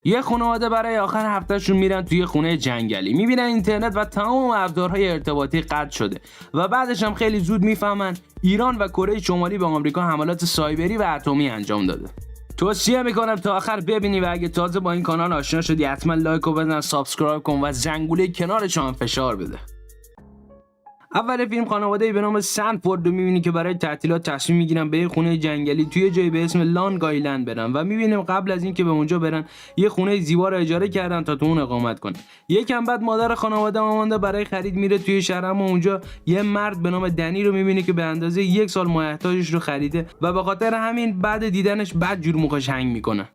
یه خانواده برای آخر هفتهشون میرن توی خونه جنگلی، میبینن اینترنت و تمام ابزارهای ارتباطی قطع شده و بعدش هم خیلی زود میفهمن ایران و کره شمالی به آمریکا حملات سایبری و اتمی انجام داده. توصیه میکنم تا آخر ببینی و اگه تازه با این کانال آشنا شدی حتما لایک و بزن، سابسکرایب کن و زنگوله کنارش هم فشار بده. اول فیلم خانواده‌ای به نام سنفورد رو می‌بینی که برای تعطیلات تصمیم می‌گیرن به یه خونه جنگلی توی جایی به اسم لانگ آیلند برن و می‌بینیم قبل از اینکه به اونجا برن یه خونه زیبا رو اجاره کردن تا تو اون اقامت کنه. یکم بعد مادر خانواده آماندا برای خرید میره توی شهر، اما اونجا یه مرد به نام دنی رو می‌بینی که به اندازه 1 سال مایحتاجش رو خریده و به خاطر همین بعد دیدنش بدجور موقعش هنگ میکنه.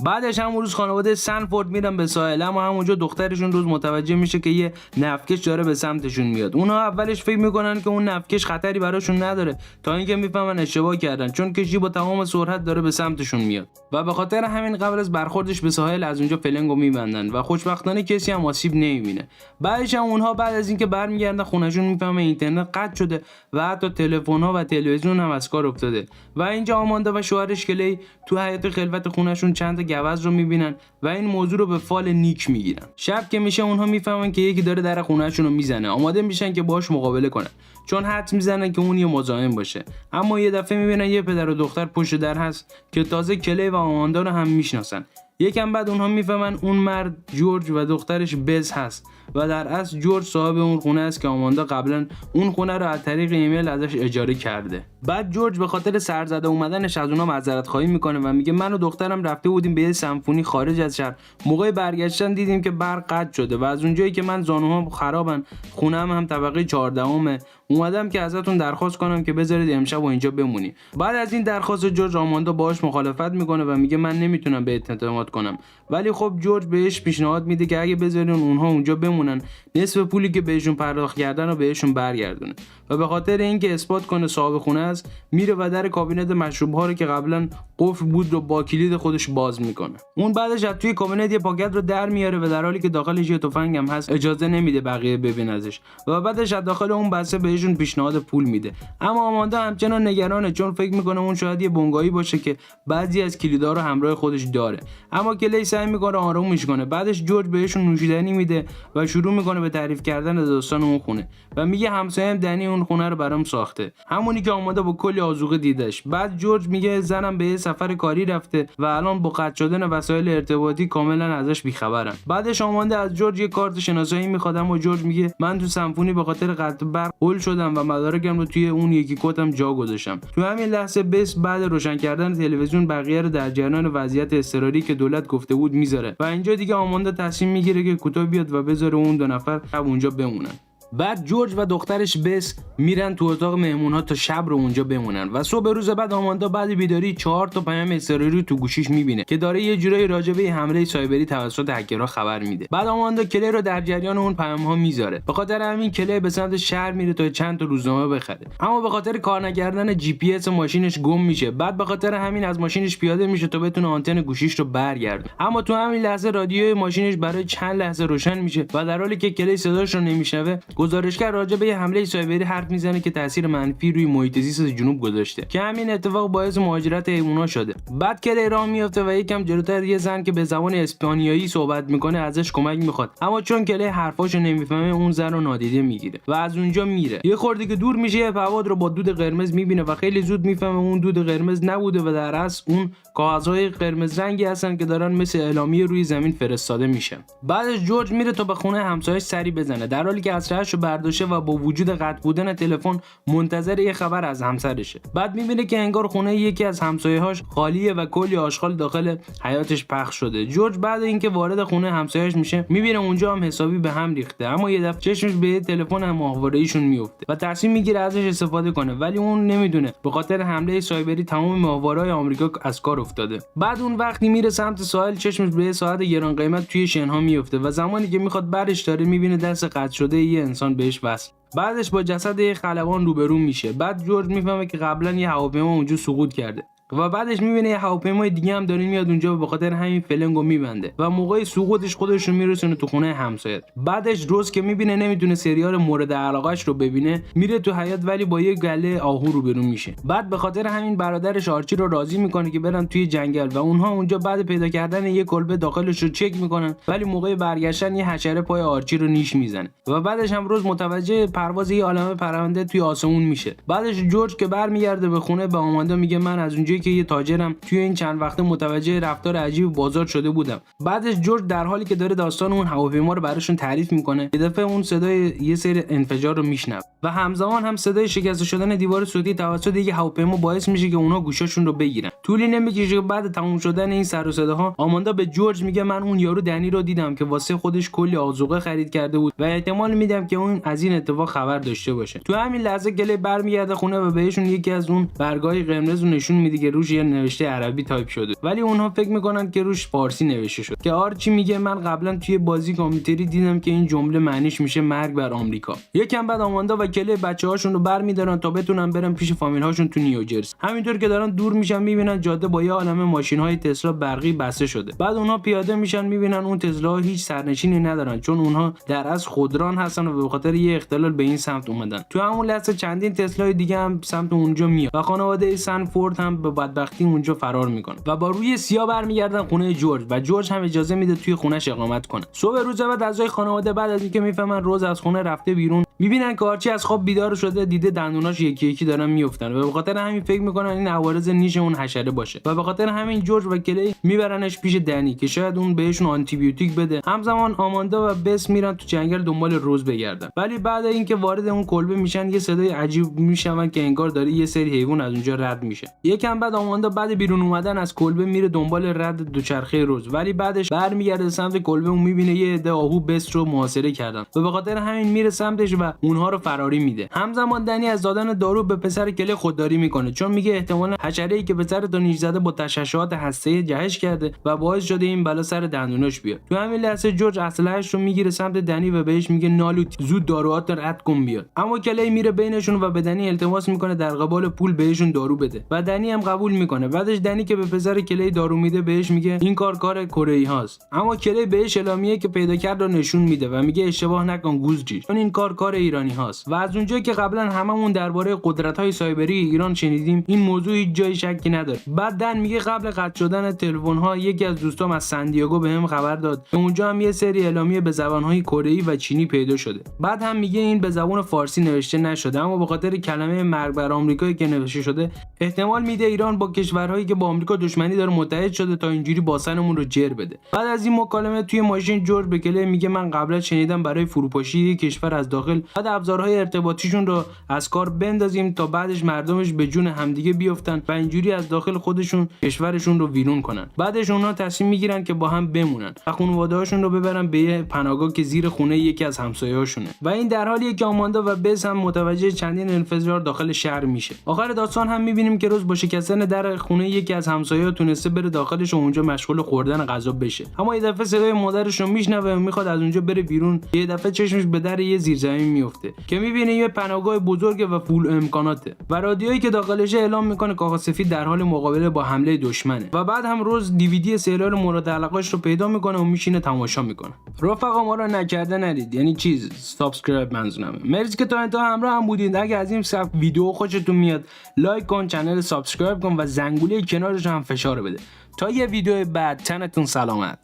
بعدش همون روز خانواده سنفورد میرن به ساحل، اما همونجا دخترشون روز متوجه میشه که یه نفتکش داره به سمتشون میاد. اونها اولش فکر میکنن که اون نفتکش خطری براشون نداره تا اینکه میفهمن اشتباه کردن، چون کشتی با تمام سرعت داره به سمتشون میاد و به خاطر همین قبل از برخوردش به ساحل از اونجا فلنگو میبندن و خوشبختانه کسی هم آسیب نمیبینه. بعدش هم اونها بعد از اینکه برمیگردن خونهشون میفهمن اینترنت قطع شده و حتی تلفن‌ها و تلویزیون هم از کار افتاده و اینجا آماندا و شوهرش کلی تو حیاط خلوت خونهشون چند تا گوز رو میبینن و این موضوع رو به فال نیک میگیرن. شب که میشه اونها میفهمن که یکی داره در خونهشون رو میزنه، آماده میشن که باهاش مقابله کنن چون حدس میزنن که اون یه مزاحم باشه. اما یه دفعه میبینن یه پدر و دختر پشت در هست که تازه کلی و آماندا رو هم میشناسن. یکم بعد اونها میفهمن اون مرد جورج و دخترش بز هست و در اصل جورج صاحب اون خونه است که آماندا قبلا اون خونه رو از طریق ایمیل ازش اجاره کرده. بعد جورج به خاطر سرزده اومدنش از اونها معذرت خواهی میکنه و میگه من و دخترم رفته بودیم به یه سمفونی خارج از شهر، موقع برگشتن دیدیم که برق قطع شده و از اونجایی که من زانوهام خرابن، خونه‌ام هم طبقه 14م، اومدم که ازتون درخواست کنم که بذارید امشب و اینجا بمونی. بعد از این درخواست جورج، آماندا باهاش مخالفت میکنه و میگه من نمیتونم بهت اعتماد کنم، ولی خب جورج بهش پیشنهاد میده که اگه بذارین اونها اونجا بمونن نصف پولی که بهشون پرداخت کردن رو بهشون برگردونه و به خاطر اینکه اثبات کنه صاحب خونه است میره و در کابینت مشروب ها رو که قبلا قفل بود رو با کلید خودش باز میکنه. اون بعدش از توی کابینت یه پاکت رو در میاره و در حالی که داخلش یه تفنگ هم هست اجازه نمیده بقیه ببیننش و بعدش از داخل اون بسته بهشون پیشنهاد پول میده. اما آماندا همچنان نگرانه چون فکر میکنه اون شاید یه بنگاهی باشه که بعضی از کلیدا رو همراه خودش داره. اما کلی سعی میکنه آرومش کنه. بعدش جورج بهشون نوشیدنی میده و شروع میکنه به تعریف کردن داستان اون خونه و میگه همسایم دنی اون خونه رو برام ساخته، همونی که آماندا با کلی آذوقه دیدش. بعد جورج میگه زنم به یه سفر کاری رفته و الان با قطع شدن وسایل ارتباطی کاملا ازش بیخبرم. بعدش آماندا از جورج یه کارت شناسایی میخواد، اما جورج میگه من تو سمفونی به خاطر قطع برق هول شدم و مدارکم رو توی اون یکی کتم جا گذاشتم. تو همین لحظه بس بعد روشن کردن تلویزیون بقیه رو در جریان وضعیت اضطراری که دولت گفته بود میذاره و اینجا دیگه آماندا تصمیم میگیره که کوتاه بیاد و بذاره اون دو نفر اونجا بمونن. بعد جورج و دخترش بس میرن تو اتاق مهمون‌ها تا شب رو اونجا بمونن و صبح روز بعد آماندا بعد بیداری 4 تا پیام اضطراری تو گوشیش میبینه که داره یه جورایی راجع به حمله سایبری توسط هکرها خبر میده. بعد آماندا کلی رو در جریان اون پیام‌ها میذاره، به خاطر همین کلی به سمت شهر میره تا چند تا روزنامه بخره، اما به خاطر کار نکردن جی پی اس ماشینش گم میشه. بعد به خاطر همین از ماشینش پیاده میشه تا بتونه آنتن گوشیش رو برگردونه، اما تو همین لحظه رادیوی ماشینش برای چند لحظه روشن میشه و در حالی که کلی صداش رو نمیشنوه گزارشگر راجع به حمله سایبری حرف میزنه که تاثیر منفی روی محیط زیست جنوب گذاشته که همین اتفاق باعث مهاجرت حیونا شده. بعد کلی راه میفته و یکم جلوتر یه زن که به زبان اسپانیایی صحبت میکنه ازش کمک میخواد، اما چون کلی حرفاشو نمیفهمه اون زن رو نادیده میگیره و از اونجا میره. یه خورده که دور میشه یه پهپاد رو با دود قرمز میبینه و خیلی زود میفهمه اون دود قرمز نبوده و در اصل اون کاغذهای قرمز رنگی هستن که دارن مثل اعلامیه روی زمین فرستاده میشن. بعدش جورج میره تا به خونه همسایه‌اش سری بزنه در حالی که اسلحه‌شو برداشته و با وجود قطع بودن تلفن منتظر یه خبر از همسرشه. بعد میبینه که انگار خونه یکی از همسایه‌هاش خالیه و کلی آشغال داخل حیاتش پخش شده. جورج بعد اینکه وارد خونه همسایه‌اش میشه میبینه اونجا هم حسابی به هم ریخته، اما یه دفعه چشمش به تلفن ماهواره‌ایشون میفته و تصمیم میگیره ازش استفاده کنه، ولی اون نمیدونه به خاطر حمله سایبری تمام ماهواره‌های آمریکا از کار افتاده. بعد اون وقتی میره سمت ساحل چشمش به ساعت گران قیمت توی شنها میفته و زمانی که میخواد برش داره میبینه دست قطع شده یه انسان بهش وصل. بعدش با جسد یه خلبان روبرو میشه. بعد جورج میفهمه که قبلا یه هواپیما اونجا سقوط کرده و بعدش میبینه یه هواپیمای دیگه هم داره میاد اونجا و به خاطر همین فلنگو میبنده و موقع سقوطش خودش رو میرسونه تو خونه همسایه. بعدش روز که میبینه نمیتونه سریال مورد علاقهش رو ببینه میره تو حیاط ولی با یه گله آهو روبرو میشه. بعد به خاطر همین برادرش آرچی رو راضی میکنه که برن توی جنگل و اونها اونجا بعد پیدا کردن یه کلبه داخلش رو چک میکنن ولی موقع برگشتن یه حشره پای آرچی رو نیش میزنه و بعدش هم روز متوجه پرواز یه عالمه پرنده توی آسمون میشه. بعدش جورج که برمیگرده به خونه به آماندا میگه من از اونجایی که یه تاجرم توی این چند وقته متوجه رفتار عجیب بازار شده بودم. بعدش جورج در حالی که داره داستان اون هواپیما رو براشون تعریف میکنه یه دفعه اون صدای یه سری انفجار رو میشنوه و همزمان هم صدای شکسته شدن دیوار صوتی توسط یه هواپیما باعث میشه که اونها گوشاشون رو بگیرن. طولی نمیکشه که بعد تموم شدن این سر و صداها آماندا به جورج میگه من اون یارو دنی رو دیدم که واسه خودش کلی آذوقه خرید کرده بود و احتمال میدم که اون از این اتفاق خبر داشته باشه. تو همین لحظه گله برمیگرده خونه و بهشون یکی از اون برگای قرمز رو نشون میده که روش یه نوشته عربی تایپ شده ولی اونها فکر میکنن که روش فارسی نوشته شده که آرچی میگه من قبلا توی بازی کامپیوتری دیدم که این جمله معنیش میشه مرگ بر آمریکا. یکم بعد آماندا و کله بچه‌هاشون رو برمی‌دارن تا بتونن برن پیش فامیل‌هاشون تو نیوجرسی. همینطور که دارن دور میشن میبینن جاده با یه عالمه ماشین‌های تسلا برقی بسته شده. بعد اونها پیاده میشن میبینن اون تسلا هیچ سرنشینی ندارن چون اونها در از خودران هستن و به خاطر یه اختلال به این سمت اومدن. تو همون لحظه چندین تسلای دیگه هم سمت اونجا میاد و خانواده سنفورد هم به بدبختی اونجا فرار میکنه و با روی سیاه برمیگردن خونه جورج و جورج هم اجازه میده توی خونش اقامت کنه. صبح روز بعد اعضای خانواده بعد از اینکه میفهمن روز از خونه رفته بیرون میبینن که آرچی از خواب بیدار شده دیده دندوناش یکی یکی دارن میافتن و به خاطر همین فکر میکنن این عوارض نیش اون حشره باشه و به خاطر همین جورج و کلی میبرنش پیش دنی که شاید اون بهشون آنتی بیوتیک بده. همزمان آماندا و بس میرن تو جنگل دنبال روز بگردن ولی بعد اینکه وارد اون کلبه میشن یه صدای عجیب میشنون که انگار داره یه سری حیوان از اونجا رد میشه. یکم بعد آماندا بعد بیرون اومدن از کلبه میره دنبال رد دوچرخه روز ولی بعدش برمیگرده سمت کلبه و میبینه یه عده آهو بس رو محاصره کردن و به خاطر همین میره سمتش و اونها رو فراری میده. همزمان دنی از دادن دارو به پسر کله خودداری میکنه چون میگه احتمالاً حشره‌ای که پسرتو نیش زده با تشعشعات هسته‌ای جهش کرده و باعث شده این بلا سر دندوناش بیاد. تو همین لحظه جورج اسلحه‌اش رو میگیره سمت دنی و بهش میگه نالوت زود داروهات رو رد کن بیاد. اما کلی میره بینشون و به دنی التماس میکنه در قبال پول بهشون دارو بده و دنی هم قبول میکنه. بعدش دنی که به پسر کلی دارو میده بهش میگه این کار کره‌ای هاست اما کلی بهش اعلامیه که پیدا کرد رو نشون میده و میگه اشتباه نکن گوزجی چون این کار ایرانی هاست و از اونجایی که قبلا هممون درباره قدرت‌های سایبری ایران شنیدیم این موضوع هیچ جای شکی نداره. بعد دن میگه قبل قطع شدن تلفن‌ها یکی از دوستام از سن دیگو بهم خبر داد که اونجا هم یه سری اعلامیه به زبان‌های کره‌ای و چینی پیدا شده. بعد هم میگه این به زبان فارسی نوشته نشده اما به خاطر کلمه مرگ بر آمریکایی که نوشته شده احتمال میده ایران با کشورهایی که با آمریکا دشمنی داره متحد شده تا اینجوری باسنمون رو جر بده. بعد از این مکالمه توی ماشین جورج به کلی میگه من قبلا شنیدم برای فروپاشی یک کشور از داخل بعد ابزارهای ارتباطیشون رو از کار بندازیم تا بعدش مردمش به جون همدیگه بیافتن و اینجوری از داخل خودشون کشورشون رو ویرون کنن. بعدش اونها تصمیم میگیرن که با هم بمونن و خانواده‌هاشون رو ببرن به یه پناهگاه که زیر خونه یکی از همسایه‌هاشونه و این در حالیه که آماندا و بس هم متوجه چندین انفجار داخل شهر میشه. آخر داستان هم میبینیم که روز با شکستن در خونه یکی از همسایه‌ها تونسته بره داخلش و اونجا مشغول خوردن غذا بشه اما یه دفعه صدای مادرش رو میشنوه و میخواد از اونجا بره بیرون. یه دفعه چشمش به در یه زیرزمین میفته که میبینه یه پناهگاه بزرگ و فول امکاناته و رادیویی که داخلش اعلام میکنه کاخ سفید در حال مقابله با حمله دشمنه و بعد هم روز دیویدی سریال مورد علاقه‌اش رو پیدا میکنه و میشینه تماشا میکنه. رفقا ما رو نکرده ندید یعنی چیز سابسکرایب منظورمه. مرسی که تا انتها همراه هم بودید. اگه از این سبک ویدیو خوشتون میاد لایک کن، کانال سابسکرایب کن و زنگوله کنارش هم فشار بده. تا یه ویدیو بعد تنتون سلامت.